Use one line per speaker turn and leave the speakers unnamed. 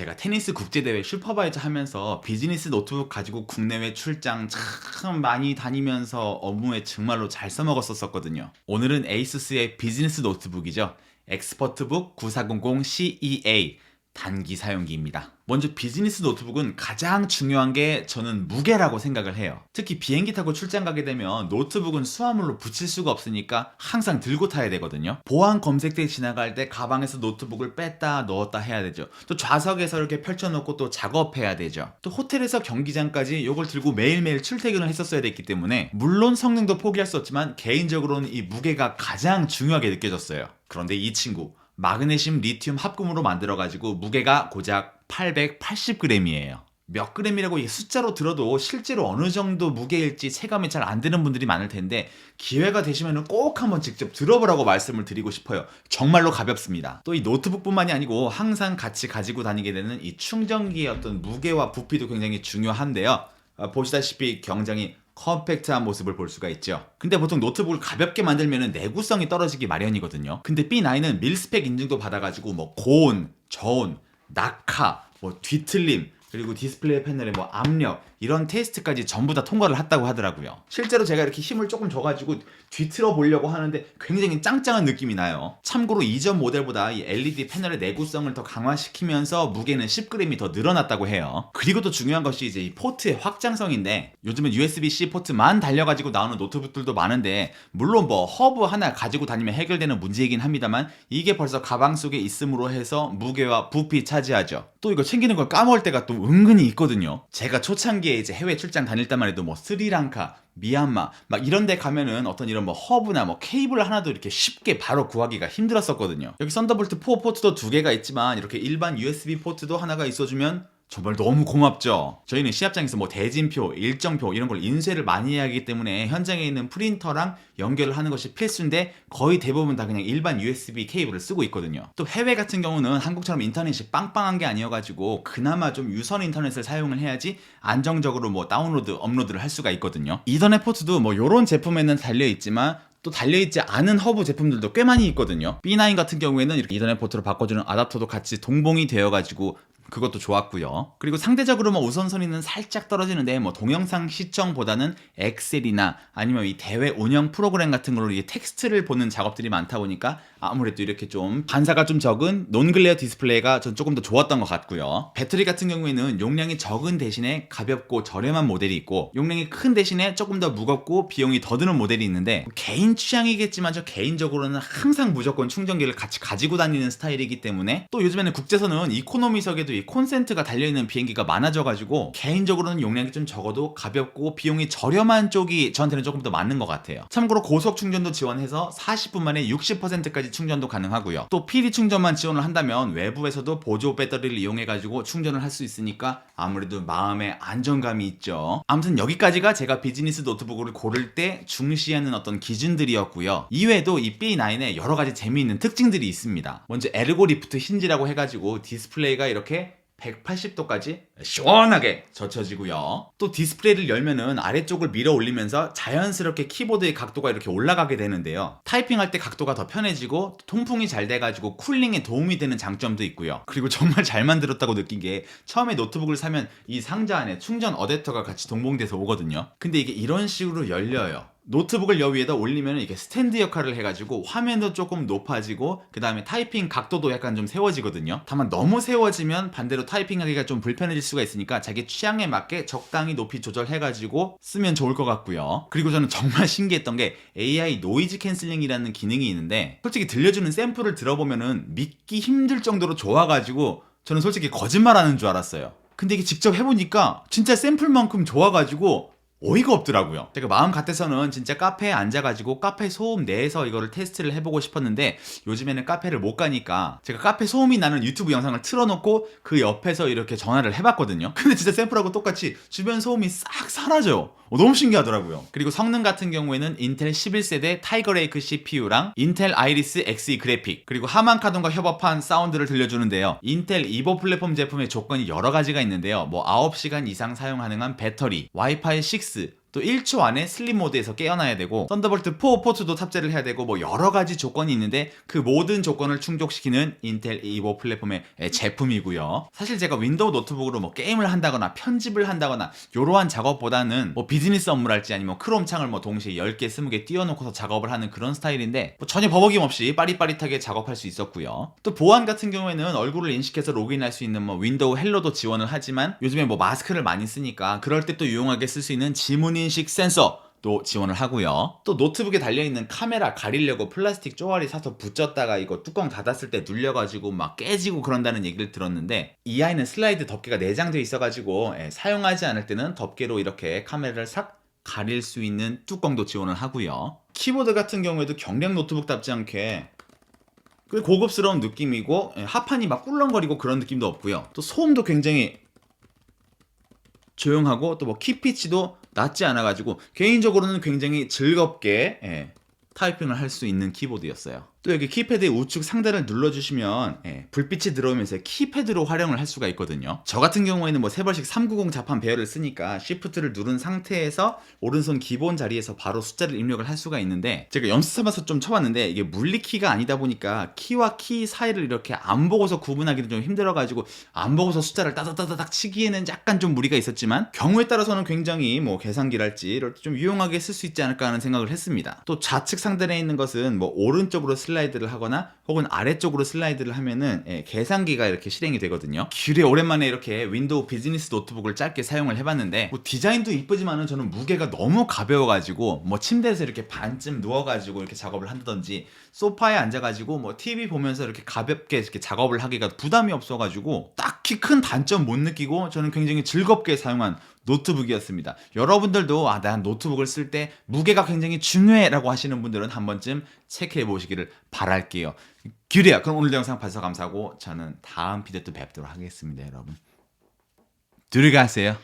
제가 테니스 국제대회 슈퍼바이저 하면서 비즈니스 노트북 가지고 국내외 출장 참 많이 다니면서 업무에 정말로 잘 써먹었었거든요. 오늘은 에이수스의 비즈니스 노트북이죠. 엑스퍼트북 9400 CEA 단기 사용기입니다. 먼저 비즈니스 노트북은 가장 중요한 게 저는 무게라고 생각을 해요. 특히 비행기 타고 출장 가게 되면 노트북은 수화물로 붙일 수가 없으니까 항상 들고 타야 되거든요. 보안 검색대 지나갈 때 가방에서 노트북을 뺐다 넣었다 해야 되죠. 또 좌석에서 이렇게 펼쳐놓고 또 작업해야 되죠. 또 호텔에서 경기장까지 이걸 들고 매일매일 출퇴근을 했었어야 됐기 때문에 물론 성능도 포기할 수 없지만 개인적으로는 이 무게가 가장 중요하게 느껴졌어요. 그런데 이 친구 마그네슘 리튬 합금으로 만들어가지고 무게가 고작 880g이에요. 몇 g이라고 이 숫자로 들어도 실제로 어느 정도 무게일지 체감이 잘 안 되는 분들이 많을 텐데 기회가 되시면 꼭 한번 직접 들어보라고 말씀을 드리고 싶어요. 정말로 가볍습니다. 또 이 노트북뿐만이 아니고 항상 같이 가지고 다니게 되는 이 충전기의 어떤 무게와 부피도 굉장히 중요한데요. 보시다시피 굉장히 컴팩트한 모습을 볼 수가 있죠. 근데 보통 노트북을 가볍게 만들면 내구성이 떨어지기 마련이거든요. 근데 B9은 밀스펙 인증도 받아가지고 뭐 고온, 저온, 낙하, 뭐 뒤틀림, 그리고 디스플레이 패널의 뭐 압력 이런 테스트까지 전부 다 통과를 했다고 하더라고요. 실제로 제가 이렇게 힘을 조금 줘가지고 뒤틀어 보려고 하는데 굉장히 짱짱한 느낌이 나요. 참고로 이전 모델보다 이 LED 패널의 내구성을 더 강화시키면서 무게는 10g이 더 늘어났다고 해요. 그리고 또 중요한 것이 이제 이 포트의 확장성인데 요즘은 USB-C 포트만 달려가지고 나오는 노트북들도 많은데 물론 뭐 허브 하나 가지고 다니면 해결되는 문제이긴 합니다만 이게 벌써 가방 속에 있음으로 해서 무게와 부피 차지하죠. 또 이거 챙기는 걸 까먹을 때가 또 은근히 있거든요. 제가 초창기에 이제 해외 출장 다닐 때만 해도 뭐 스리랑카, 미얀마 막 이런 데 가면은 어떤 이런 뭐 허브나 뭐 케이블 하나도 이렇게 쉽게 바로 구하기가 힘들었었거든요. 여기 썬더볼트 4 포트도 2개가 있지만 이렇게 일반 USB 포트도 하나가 있어주면 정말 너무 고맙죠. 저희는 시합장에서 뭐 대진표, 일정표 이런 걸 인쇄를 많이 해야 하기 때문에 현장에 있는 프린터랑 연결을 하는 것이 필수인데 거의 대부분 다 그냥 일반 USB 케이블을 쓰고 있거든요. 또 해외 같은 경우는 한국처럼 인터넷이 빵빵한 게 아니어가지고 그나마 좀 유선 인터넷을 사용을 해야지 안정적으로 뭐 다운로드, 업로드를 할 수가 있거든요. 이더넷 포트도 뭐 요런 제품에는 달려있지만 또 달려있지 않은 허브 제품들도 꽤 많이 있거든요. B9 같은 경우에는 이렇게 이더넷 포트로 바꿔주는 아답터도 같이 동봉이 되어가지고 그것도 좋았고요. 그리고 상대적으로 뭐 우선순위는 살짝 떨어지는데 뭐 동영상 시청보다는 엑셀이나 아니면 이 대회 운영 프로그램 같은 걸로 이 텍스트를 보는 작업들이 많다 보니까 아무래도 이렇게 좀 반사가 좀 적은 논글레어 디스플레이가 전 조금 더 좋았던 것 같고요. 배터리 같은 경우에는 용량이 적은 대신에 가볍고 저렴한 모델이 있고 용량이 큰 대신에 조금 더 무겁고 비용이 더 드는 모델이 있는데 개인 취향이겠지만 저 개인적으로는 항상 무조건 충전기를 같이 가지고 다니는 스타일이기 때문에 또 요즘에는 국제선은 이코노미석에도 콘센트가 달려있는 비행기가 많아져가지고 개인적으로는 용량이 좀 적어도 가볍고 비용이 저렴한 쪽이 저한테는 조금 더 맞는 것 같아요. 참고로 고속 충전도 지원해서 40분 만에 60%까지 충전도 가능하고요. 또 PD 충전만 지원을 한다면 외부에서도 보조 배터리를 이용해가지고 충전을 할 수 있으니까 아무래도 마음의 안정감이 있죠. 아무튼 여기까지가 제가 비즈니스 노트북을 고를 때 중시하는 어떤 기준들이었고요. 이외에도 이 B9에 여러 가지 재미있는 특징들이 있습니다. 먼저 에르고 리프트 힌지라고 해가지고 디스플레이가 이렇게 180도까지 시원하게 젖혀지고요. 또 디스플레이를 열면은 아래쪽을 밀어 올리면서 자연스럽게 키보드의 각도가 이렇게 올라가게 되는데요. 타이핑할 때 각도가 더 편해지고 통풍이 잘 돼가지고 쿨링에 도움이 되는 장점도 있고요. 그리고 정말 잘 만들었다고 느낀 게 처음에 노트북을 사면 이 상자 안에 충전 어댑터가 같이 동봉돼서 오거든요. 근데 이게 이런 식으로 열려요. 노트북을 여 위에다 올리면 이게 스탠드 역할을 해가지고 화면도 조금 높아지고 그 다음에 타이핑 각도도 약간 좀 세워지거든요. 다만 너무 세워지면 반대로 타이핑하기가 좀 불편해질 수가 있으니까 자기 취향에 맞게 적당히 높이 조절해가지고 쓰면 좋을 것 같고요. 그리고 저는 정말 신기했던 게 AI 노이즈 캔슬링이라는 기능이 있는데 솔직히 들려주는 샘플을 들어보면은 믿기 힘들 정도로 좋아가지고 저는 솔직히 거짓말하는 줄 알았어요. 근데 이게 직접 해보니까 진짜 샘플만큼 좋아가지고 어이가 없더라고요. 제가 마음 같아서는 진짜 카페에 앉아가지고 카페 소음 내에서 이거를 테스트를 해보고 싶었는데 요즘에는 카페를 못 가니까 제가 카페 소음이 나는 유튜브 영상을 틀어놓고 그 옆에서 이렇게 전화를 해봤거든요. 근데 진짜 샘플하고 똑같이 주변 소음이 싹 사라져요. 너무 신기하더라고요. 그리고 성능 같은 경우에는 인텔 11세대 타이거 레이크 CPU랑 인텔 아이리스 Xe 그래픽 그리고 하만카돈과 협업한 사운드를 들려주는데요. 인텔 이보 플랫폼 제품의 조건이 여러 가지가 있는데요. 뭐 9시간 이상 사용 가능한 배터리, 와이파이 6, 또 1초 안에 슬립 모드에서 깨어나야 되고 썬더볼트 4 포트도 탑재를 해야 되고 뭐 여러 가지 조건이 있는데 그 모든 조건을 충족시키는 인텔 이보 플랫폼의 제품이고요. 사실 제가 윈도우 노트북으로 뭐 게임을 한다거나 편집을 한다거나 이러한 작업보다는 뭐 비즈니스 업무랄지 아니면 크롬 창을 뭐 동시에 10개, 20개 띄워놓고서 작업을 하는 그런 스타일인데 뭐 전혀 버벅임 없이 빠릿빠릿하게 작업할 수 있었고요. 또 보안 같은 경우에는 얼굴을 인식해서 로그인할 수 있는 뭐 윈도우 헬로도 지원을 하지만 요즘에 뭐 마스크를 많이 쓰니까 그럴 때 또 유용하게 쓸 수 있는 지문 인식 센서 또 지원을 하고요. 또 노트북에 달려있는 카메라 가리려고 플라스틱 쪼가리 사서 붙였다가 이거 뚜껑 닫았을 때 눌려가지고 막 깨지고 그런다는 얘기를 들었는데 이 아이는 슬라이드 덮개가 내장되어 있어가지고 사용하지 않을 때는 덮개로 이렇게 카메라를 싹 가릴 수 있는 뚜껑도 지원을 하고요. 키보드 같은 경우에도 경량 노트북답지 않게 꽤 고급스러운 느낌이고 하판이 막 꿀렁거리고 그런 느낌도 없고요. 또 소음도 굉장히 조용하고 또 뭐 키피치도 낮지 않아가지고 개인적으로는 굉장히 즐겁게 타이핑을 할 수 있는 키보드였어요. 또 여기 키패드의 우측 상단을 눌러주시면 불빛이 들어오면서 키패드로 활용을 할 수가 있거든요. 저 같은 경우에는 뭐 3벌식 390 자판 배열을 쓰니까 쉬프트를 누른 상태에서 오른손 기본 자리에서 바로 숫자를 입력을 할 수가 있는데 제가 연습 삼아서 좀 쳐봤는데 이게 물리키가 아니다 보니까 키와 키 사이를 이렇게 안 보고서 구분하기도 좀 힘들어가지고 안 보고서 숫자를 따다다닥 치기에는 약간 좀 무리가 있었지만 경우에 따라서는 굉장히 뭐 계산기랄지 이럴 때 좀 유용하게 쓸 수 있지 않을까 하는 생각을 했습니다. 또 좌측 상단에 있는 것은 뭐 오른쪽으로 슬라이드를 하거나 혹은 아래쪽으로 슬라이드를 하면은 계산기가 이렇게 실행이 되거든요. 귤에 오랜만에 이렇게 윈도우 비즈니스 노트북을 짧게 사용을 해봤는데 뭐 디자인도 이쁘지만은 저는 무게가 너무 가벼워가지고 뭐 침대에서 이렇게 반쯤 누워가지고 이렇게 작업을 한다든지 소파에 앉아가지고 뭐 TV 보면서 이렇게 가볍게 이렇게 작업을 하기가 부담이 없어가지고 딱히 큰 단점 못 느끼고 저는 굉장히 즐겁게 사용한 노트북이었습니다. 여러분들도 난 노트북을 쓸 때 무게가 굉장히 중요해라고 하시는 분들은 한 번쯤 체크해 보시기를 바랄게요. 귤이야. 그럼 오늘도 영상 봐주셔서 감사하고 저는 다음 비디오 또 뵙도록 하겠습니다, 여러분. 들어가세요.